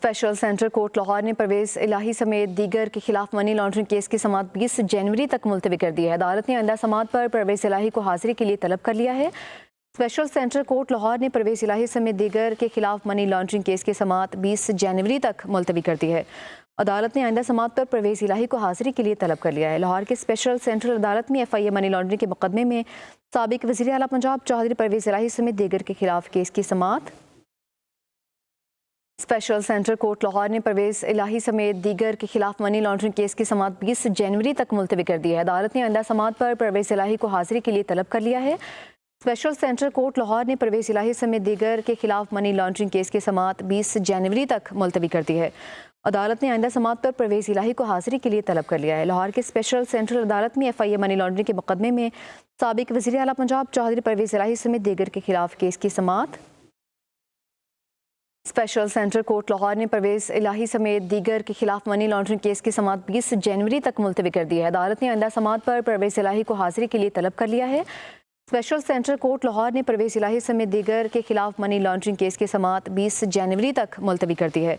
Special centre court Lahore ने परवेज़ इलाही समेत दीगर के खिलाफ मनी लॉन्ड्रिंग केस की समाअत 20 जनवरी तक मुलतवी कर दी है। अदालत ने आइंदा समाअत पर परवेज़ इलाही को हाजिरी के लिए तलब कर लिया है। स्पेशल सेंटर कोर्ट लाहौर ने परवेज़ इलाही समेत दीगर के खिलाफ मनी लॉन्ड्रिंग केस की समाअत 20 जनवरी तक मुलतवी कर दी है। अदालत ने आइंदा समाअत पर परवेज़ इलाही को हाजिरी के लिए तलब कर लिया है। लाहौर के स्पेशल सेंट्रल अदालत में FIA मनी लॉन्ड्रिंग के मुकदमे में साबिक वज़ीर आला पंजाब चौधरी परवेज़ इलाही समेत दीगर के खिलाफ केस की समाअत स्पेशल सेंटर कोर्ट लाहौर ने परवेज़ इलाही समेत दीगर के खिलाफ मनी लॉन्ड्रिंग केस की समाअत 20 जनवरी तक मुलतवी कर दी है। अदालत ने आइंदा समाअत पर परवेज़ इलाही को हाजिरी के लिए तलब कर लिया है। स्पेशल सेंटर कोर्ट लाहौर ने परवेज़ इलाही समेत दीगर के खिलाफ मनी लॉन्ड्रिंग केस की समाअत 20 जनवरी तक मुलतवी कर दी है। अदालत ने आइंदा समाअत पर परवेज़ इलाही को हाजिरी के लिए तलब कर लिया है। लाहौर के स्पेशल सेंट्रल अदालत में FIA मनी लॉन्ड्रिंग के मुकदमे में साबिक वज़ीर आला पंजाब चौधरी परवेज़ इलाही समेत दीगर के खिलाफ केस की समाअत स्पेशल सेंटर कोर्ट लाहौर ने परवेज़ इलाही समेत दीगर के खिलाफ मनी लॉन्ड्रिंग केस की समाअत 20 जनवरी तक मुलतवी कर दी है। अदालत ने आइंदा समाअत पर परवेज़ इलाही को हाजिरी के लिए तलब कर लिया है। स्पेशल सेंटर कोर्ट लाहौर ने परवेज़ इलाही समेत दीगर के खिलाफ मनी लॉन्ड्रिंग केस की समाअत 20 जनवरी तक मुलतवी कर दी है।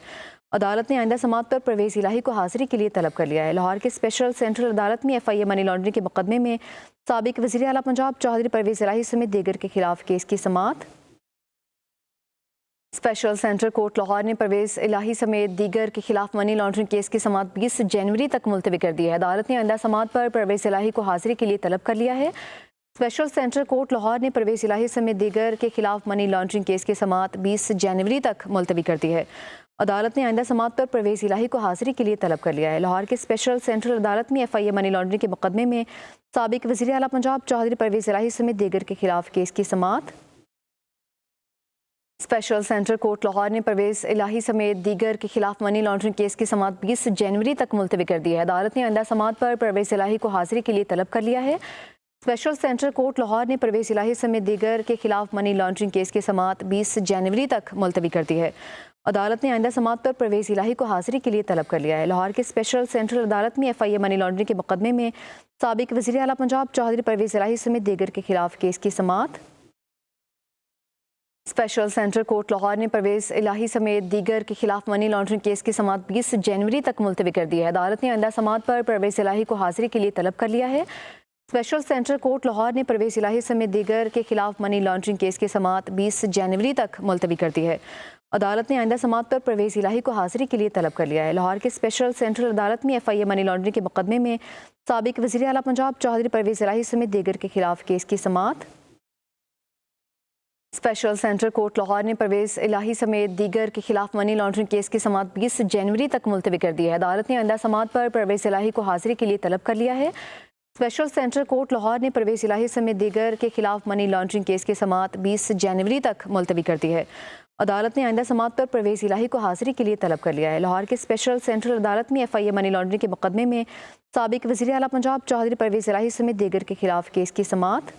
अदालत ने आइंदा समाअत पर परवेज़ इलाही को हाजिरी के लिए तलब कर लिया है। लाहौर के स्पेशल सेंट्रल अदालत में FIA मनी लॉन्ड्रिंग के मुकदमे में साबिक वज़ीर आला पंजाब चौधरी परवेज़ इलाही समेत दीगर के खिलाफ केस की समाअत स्पेशल सेंटर कोर्ट लाहौर ने परवेज़ इलाही समेत दीगर के खिलाफ मनी लॉन्ड्रिंग केस की समाअत 20 जनवरी तक मुलतवी कर दी है। अदालत ने आइंदा समाअत पर परवेज़ इलाही को हाजिरी के लिए तलब कर लिया है। स्पेशल सेंटर कोर्ट लाहौर ने परवेज़ इलाही समेत दीगर के खिलाफ मनी लॉन्ड्रिंग केस की समाअत 20 जनवरी तक मुलतवी कर दी है। अदालत ने आइंदा समाअत पर परवेज़ इलाही को हाजिरी के लिए तलब कर लिया है। लाहौर के स्पेशल सेंट्रल अदालत में FIA मनी लॉन्ड्रिंग के मुकदमे में साबिक वज़ीर आला पंजाब चौधरी परवेज़ इलाही समेत दीगर के खिलाफ केस की समाअत स्पेशल सेंटर कोर्ट लाहौर ने परवेज़ इलाही समेत दीगर के खिलाफ मनी लॉन्ड्रिंग केस की समाअत 20 जनवरी तक मुलतवी कर दी है। अदालत ने आइंदा समाअत पर परवेज़ इलाही को हाजिरी के लिए तलब कर लिया है। स्पेशल सेंटर कोर्ट लाहौर ने परवेज़ इलाही समेत दीगर के खिलाफ मनी लॉन्ड्रिंग केस की समाअत 20 जनवरी तक मुलतवी कर दी है। अदालत ने आइंदा समाअत पर परवेज़ इलाही को हाजिरी के लिए तलब कर लिया है। लाहौर के स्पेशल सेंट्रल अदालत में FIA मनी लॉन्ड्रिंग के मुकदमे में साबिक वज़ीर आला पंजाब चौधरी परवेज़ इलाही समेत दीगर के खिलाफ केस की समाअत स्पेशल सेंटर कोर्ट लाहौर ने परवेज़ इलाही समेत दीगर के खिलाफ मनी लॉन्ड्रिंग केस की समाअत 20 जनवरी तक मुलतवी कर दी है। अदालत ने आइंदा समाअत पर परवेज़ इलाही को हाजिरी के लिए तलब कर लिया है। स्पेशल सेंटर कोर्ट लाहौर ने परवेज़ इलाही समेत दीगर के खिलाफ मनी लॉन्ड्रिंग केस की समाअत 20 जनवरी तक मुलतवी कर दी है। अदालत ने आइंदा समाअत पर परवेज़ इलाही को हाजिरी के लिए तलब कर लिया है। लाहौर के स्पेशल सेंट्रल अदालत में FIA मनी लॉन्ड्रिंग के मुकदमे में साबिक वज़ीर आला पंजाब चौधरी परवेज़ इलाही समेत दीगर के खिलाफ केस की समाअत स्पेशल सेंटर कोर्ट लाहौर ने परवेज़ इलाही समेत दीगर के खिलाफ मनी लॉन्ड्रिंग केस की समाअत 20 जनवरी तक मुलतवी कर दी है। अदालत ने आइंदा समाअत पर परवेज़ इलाही को हाजिरी के लिए तलब कर लिया है। स्पेशल सेंटर कोर्ट लाहौर ने परवेज़ इलाही समेत दीगर के खिलाफ मनी लॉन्ड्रिंग केस की समाअत 20 जनवरी तक मुलतवी कर दी है। अदालत ने आइंदा समाअत पर परवेज़ इलाही को हाजिरी के लिए तलब कर लिया है। लाहौर के स्पेशल सेंट्रल अदालत में FIA मनी लॉन्ड्रिंग के मुकदमे में साबिक वज़ीर आला पंजाब चौधरी परवेज़ इलाही समेत दीगर के खिलाफ केस की समाअत